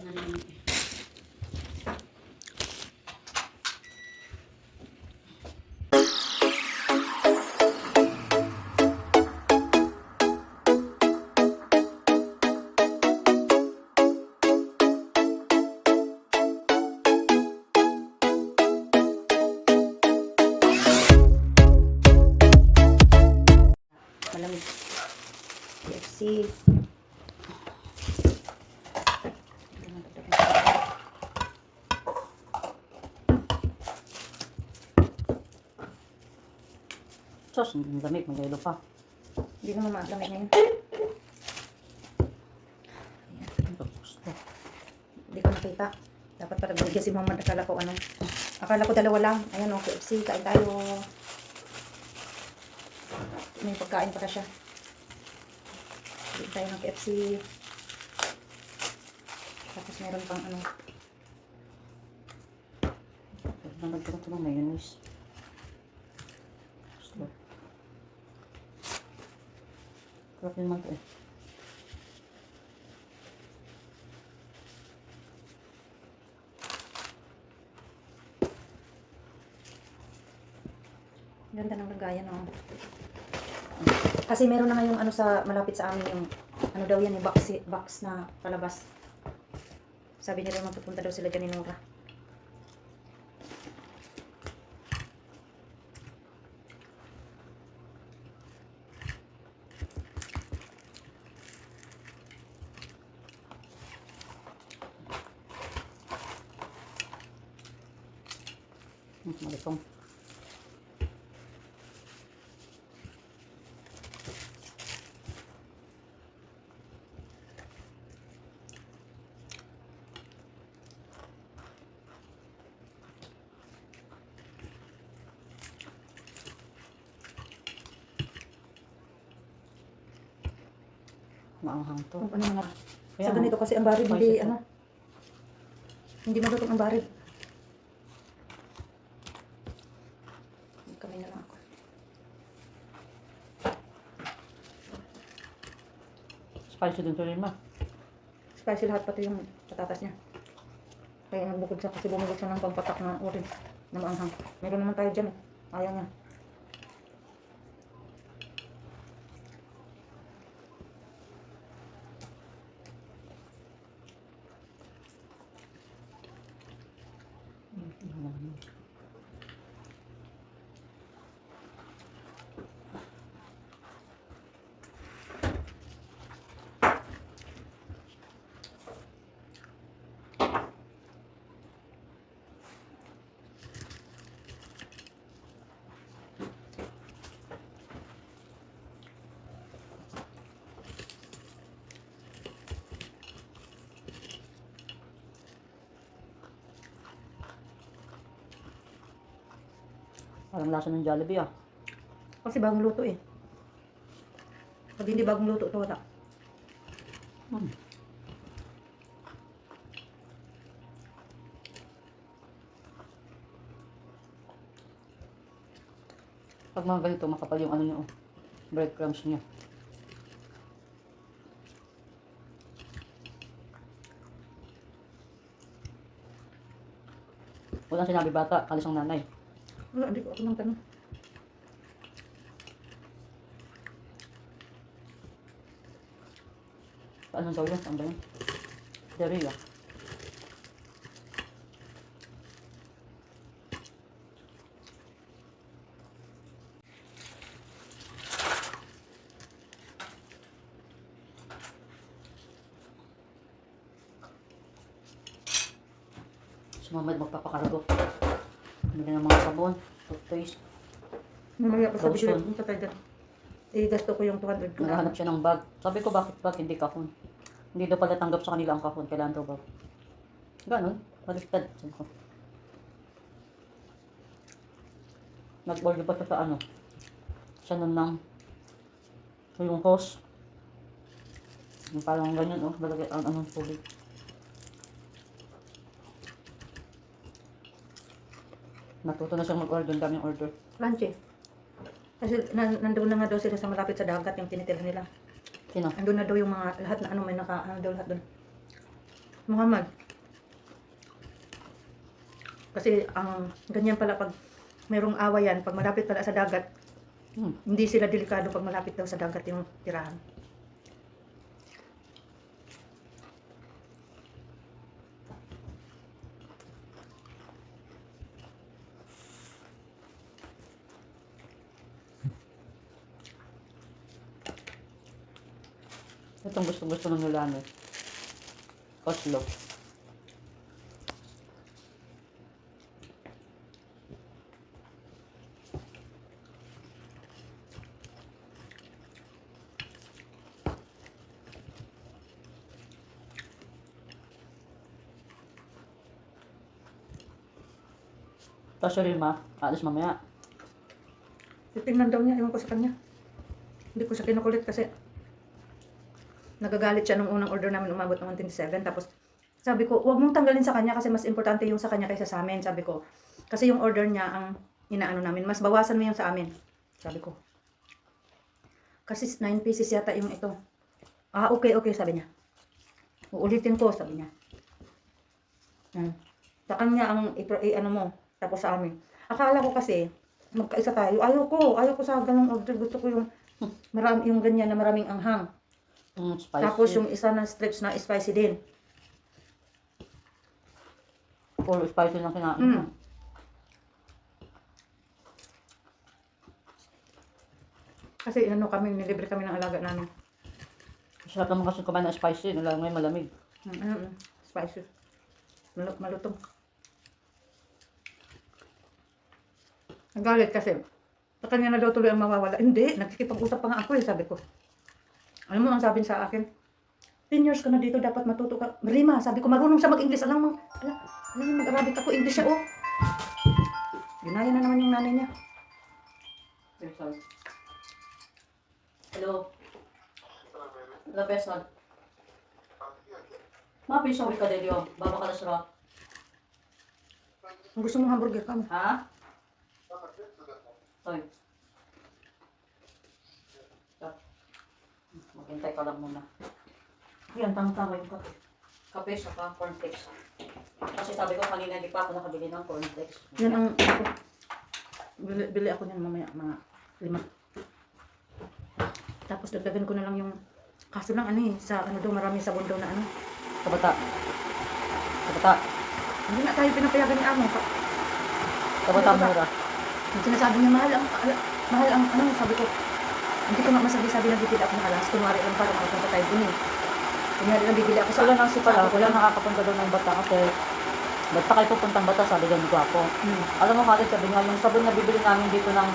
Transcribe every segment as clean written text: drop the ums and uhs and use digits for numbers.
na rin. Malamig. KFC. Sos, ang lamig, may yelo pa. Hindi naman malamig ngayon. Tapos to. Hindi ko nakita. Dapat para binigyan si Mama. Akala ko ano. Akala ko dalawa lang. Ayan o, KFC. Kain tayo. May pagkain pa siya. Kain tayo ng KFC. Tapos meron pang ano. Nagkaroon ko ng mayonnaise. Gusto. Sarap naman ito eh. Ganda ng lagayan o. Kasi meron na ngayong ano sa malapit sa amin yung ano daw yan yung box na palabas. Sabi nila mapupunta daw sila dyan ni Nora. Malitong. Maanghang to. Kung ano mga Kaya sa nga. ganito kasi ang barid hindi Spicy to. ano. Hindi malutong ang barid. Kamay na lang ako. Spicy din to rin ma. Spicy lahat pati yung patatas niya. Kaya nagbukod siya kasi bumili siya ng pampatak na orange na maanghang. Meron naman tayo dyan eh. Ayaw niya. Parang lasa ng Jollibee ah. Kasi bagong luto eh. Pag hindi bagong luto, ito wala. Pag mga ganito, makapal yung ano niya oh. Breadcrumbs niya. Walang sinabi bata, alis ang nanay. Wala, hindi ko ako nang tanong. Paano daw yun? Ang ba yun? Diarrhea. Sumamad magpapakargo. Bili ng mga sabon, toothpaste. Mamaya pa sabi ko Lotion. yung patay dyan. Eh, gasto ko yung 200 ko. Naghahanap siya ng bag. Sabi ko, bakit bag? Hindi kahon. Hindi daw pala tanggap sa kanila ang kahon. Kailangan daw bag. Ganon. Baliktad. Sabi ko. Nag-order pa siya sa ano. Siya nun ng yung hose. Yung parang ganyan oh. Balagay ang anong tubig. Natuto na siyang mag-order. Ang daming order. Lunch eh. Kasi nandoon na nga daw sila sa malapit sa dagat yung tinitirhan nila. Sino? Andun na daw yung mga lahat na ano may naka ano daw lahat doon. Muhammad. Kasi ang ganyan pala pag mayroong awayan, pag malapit pala sa dagat, hindi sila delikado pag malapit daw sa dagat yung tirahan. Itong gusto ng nulano. Oslo. Tapos yung lima, alis mamaya. Titingnan daw niya, ewan ko sa kanya. Hindi ko siya kinukulit kasi nagagalit siya nung unang order namin, umabot ng 127. Tapos sabi ko, huwag mong tanggalin sa kanya kasi mas importante yung sa kanya kaysa sa amin. Sabi ko, kasi yung order niya ang inaano namin, mas bawasan mo yung sa amin. Sabi ko. Kasi 9 pieces yata yung ito. Ah, okay, sabi niya. Uulitin ko, sabi niya. Sa kanya ang ano mo, tapos sa amin. Akala ko kasi, magkaisa tayo. Ayaw ko sa ganung order. Gusto ko yung marami, yung ganyan na maraming anghang. Spicy. Tapos yung isa na strips na spicy din. Puro spicy lang kinain. Kasi ano kami, nilibre kami ng alaga namin. Sarap naman kasi kumain ng spicy, lalo ngayon malamig. Spicy. Malutong. Nagalit kasi. Sa kanya na daw tuloy ang mawawala. Hindi, nagkikipag-usap pa nga ako sabi ko. Alam mo ang sabi sa akin? 10 years ka na dito, dapat matuto ka. Marima, sabi ko, marunong siya mag-English. Alam mo, mag-Arabic ako, English siya, oh. Ginaya na naman yung nanay niya. Sorry. Hello. Hello, person. Mapisaw ka din yun. Baba ka na sila. Gusto mo hamburger ka mo? Ha? Sorry. Maghintay ka lang muna. Yan, tama-tama yung kape. Kape saka cornflakes. Kasi sabi ko kanina di pa ako nakabili ng cornflakes. Yan ang ako. Bili ako niyan mamaya, mga 5. Tapos dagdagan ko na lang yung kaso lang ano sa ano daw marami sabon daw na ano. Kabata. Kabata. Hindi nga tayo pinapayagan ni Amo. Kabata mura. Yung sinasabi niya mahal ang ano, sabi ko. Hindi ko nga masabi na bibili ako ng alas. Kunwari lang para makapunta tayo dun eh. Kunyari lang bibili ako sa... Wala nang si pala, wala nakakapunta doon ng bata kasi ba't pa kayo pupuntang bata, sabi ganun ko ako. Alam mo kagad, sabi nga, yung sabon na bibili namin dito ng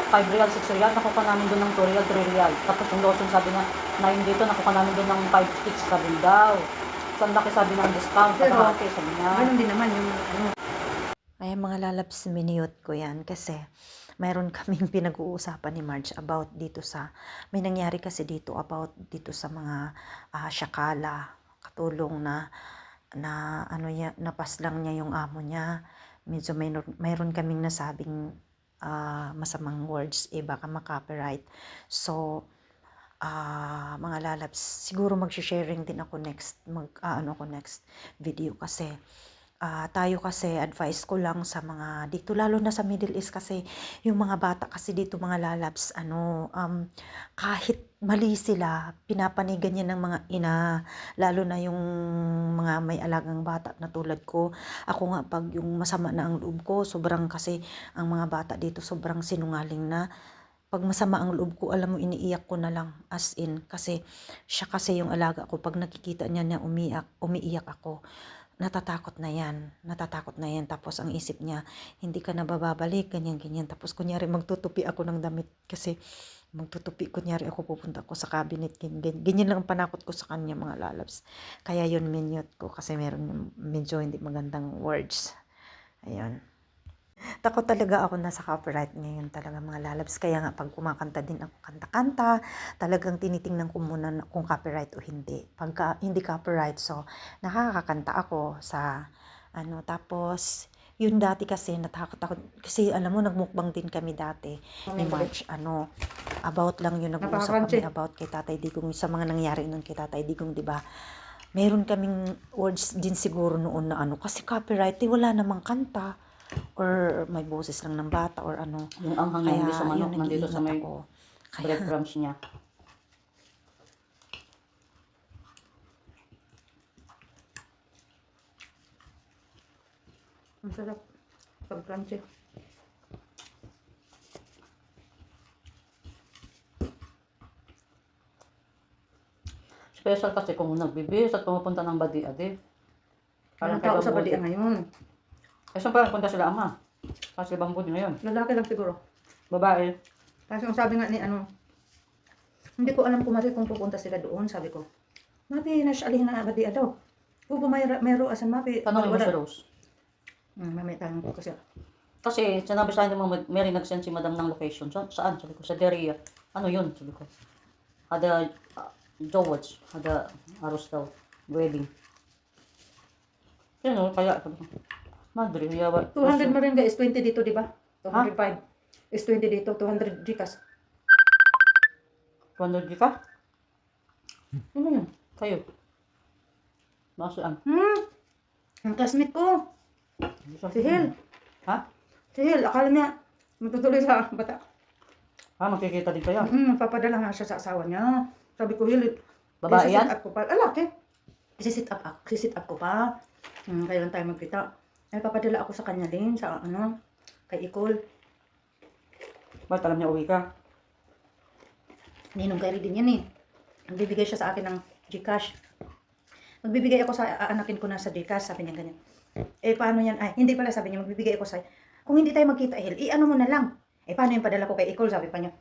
5 real, 6 real, nakuha namin doon ng 2 real, 3 real. Tapos yung lotion sabi niya, 9 dito, nakuha namin doon ng 5 sticks, sabi daw. So, ang laki sabi ng discount, Pero, okay, sabi niya. Ganun din naman yung ano. Ay, mga lalabs, minute ko yan kasi mayroon kaming pinag-uusapan ni Marge about dito sa, may nangyari kasi dito about dito sa mga syakala, katulong na ano niya, napaslang niya yung amo niya. Medyo mayroon kaming nasabing masamang words, baka ma-copyright. So, mga lalabs, siguro mag-sharing din ako next, next video kasi tayo kasi advice ko lang sa mga dito lalo na sa Middle East kasi yung mga bata kasi dito mga lalabs kahit mali sila pinapanigan niya ng mga ina lalo na yung mga may alagang bata na tulad ko ako nga pag yung masama na ang loob ko sobrang kasi ang mga bata dito sobrang sinungaling na pag masama ang loob ko alam mo iniiyak ko na lang as in kasi siya kasi yung alaga ko pag nakikita niya na umiiyak ako natatakot na yan, tapos ang isip niya, hindi ka na bababalik, ganyan, tapos kunyari magtutupi ako ng damit, kasi kunyari ako pupunta ako sa cabinet, ganyan lang ang panakot ko sa kanya mga lalabs, kaya yun minute ko, kasi meron medyo hindi magandang words, ayun. Takot talaga ako na sa copyright ngayon talaga mga lalabs. Kaya nga pag kumakanta din ako kanta-kanta, talagang tinitingnan ko muna kung copyright o hindi. Pagka hindi copyright, so nakakakanta ako sa tapos yun dati kasi natakot ako kasi alam mo nagmukbang din kami dati ni March about lang yun nag-uusap kami about kay Tatay Digong sa mga nangyari nun kay Tatay Digong, 'di ba? meron kaming words din siguro noon na ano, kasi copyright, wala namang kanta or may boses lang ng bata or ano. Yung anghang niya, Kaya hindi sa manok, yun, nandito sa nag-iingat may ako. Kaya, breadcrumbs niya. Ang sarap. Pag crunchy. Special kasi kung nagbibihis at pumupunta ng badi-adi. Parang kay tao sa Bambudi. badia ngayon. Eh, saan pa punta sila ama? Kasi Bambudi ngayon. Lalaki lang siguro. Babae. Kasi ang sabi nga ni ano, hindi ko alam kung pupunta sila doon, sabi ko. Mapi, nasyalihin na badia daw. Upo mayro asan mapi. Tanongin mo si Rose. Mamaya tanong ko kasi. Kasi sinabi sa akin mo, Mary nag-send si madam ng location. Saan? Sabi ko, sa Deria. Ano yun? Sabi ko. Ada George. Ada Aros daw. Wedding. Yun o, kaya sabi ko. Madre, yawa. 200 Moringa is 20 dito, di ba? 205 is 20 dito, 200 Gcash. 200 ka? Ano yun? Kayo. Nasaan? Ang classmate ko. Si Hil. Ha? Si Hil, akala niya matutuloy sa bata. Ha? Makikita din kayo? Magpapadala nga siya sa asawa niya. Sabi ko, Hil, Babae yan? Up ko pa. Lalaki. Isisit up ko pa. Kailan tayo magkita. Ay, papadala ako sa kanya din, sa ano, kay Icol. Ba't alam niya uwi ka? Ninong Kyrie din yan eh. Nagbibigay siya sa akin ng Gcash. Magbibigay ako sa aanakin ko na sa Gcash, sabi niya ganyan. Eh, paano yan? Ay, hindi pala, sabi niya, magbibigay ako sa, kung hindi tayo magkita, Hil, i-ano mo na lang. Eh, paano yung padala ko kay Icol, sabi pa niya.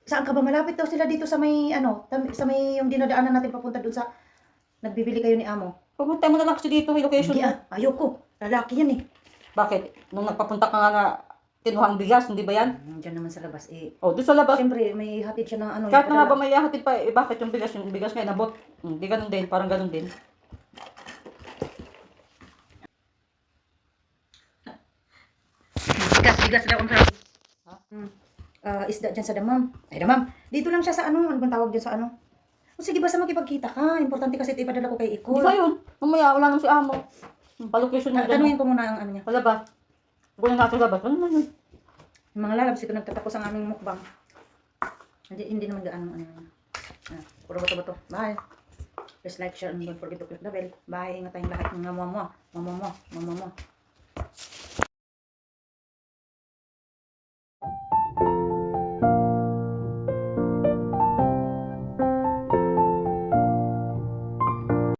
Saan ka ba? Malapit daw sila dito sa may, ano, sa may yung dinadaanan natin papunta dun sa, nagbibili kayo ni Amo. Pumunta mo na lang kasi dito, may location Hindi mo. ayoko. Lalaki yan eh. Bakit? Nung nagpapunta ka nga kinuhang bigas, hindi ba yan? Diyan naman sa labas eh. Oh, doon sa labas. Siyempre, may hatid siya ng ano. Kahit na nga ba padala. may hatid pa, eh, bakit yung bigas ngayon nabot? Hindi ganun din, parang ganun din. Bigas daw ang sabi. Isda dyan sa damam. Ay, damam. Dito lang siya sa ano. Ano bang tawag dyan sa ano? O sige, basta makipagkita ka. Importante kasi ito ipadala ko kay Hindi Icol. ba yun? Mamaya, wala nang si Amo. Pa-location mo dyan. Tanungin ko muna ang ano niya. Sa labas. Kung natin sa labas, ano na yun? Yung mga lalabs, ito nagtatapos ang aming mukbang. Hindi naman gaano ano. Puro bato-bato. Bye. Please like, share, and don't forget to click the bell. Bye. Ingat tayong lahat ng mama mo.